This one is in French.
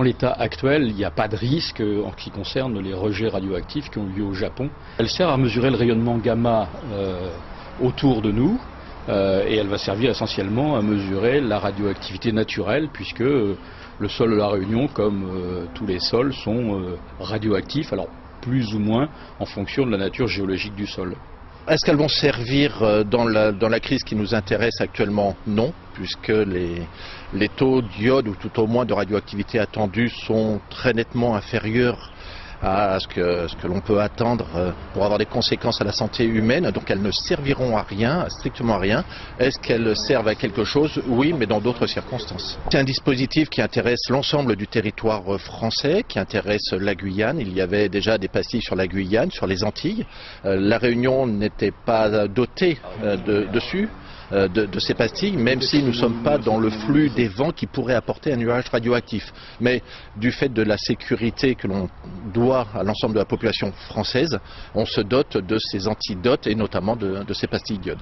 dans l'état actuel, il n'y a pas de risque en ce qui concerne les rejets radioactifs qui ont lieu au Japon. Elle sert à mesurer le rayonnement gamma autour de nous et elle va servir essentiellement à mesurer la radioactivité naturelle puisque le sol de la Réunion, comme tous les sols, sont radioactifs, alors plus ou moins en fonction de la nature géologique du sol. Est-ce qu'elles vont servir dans la crise qui nous intéresse actuellement? Non, puisque les taux d'iode ou tout au moins de radioactivité attendus sont très nettement inférieurs à ce que l'on peut attendre pour avoir des conséquences à la santé humaine. Donc elles ne serviront à rien, strictement à rien. Est-ce qu'elles servent à quelque chose? Oui, mais dans d'autres circonstances. C'est un dispositif qui intéresse l'ensemble du territoire français, qui intéresse la Guyane. Il y avait déjà des pastilles sur la Guyane, sur les Antilles. La Réunion n'était pas dotée de ces pastilles, même si nous ne sommes pas dans le flux des vents qui pourraient apporter un nuage radioactif. Mais du fait de la sécurité que l'on doit à l'ensemble de la population française, on se dote de ces antidotes et notamment de ces pastilles d'iode.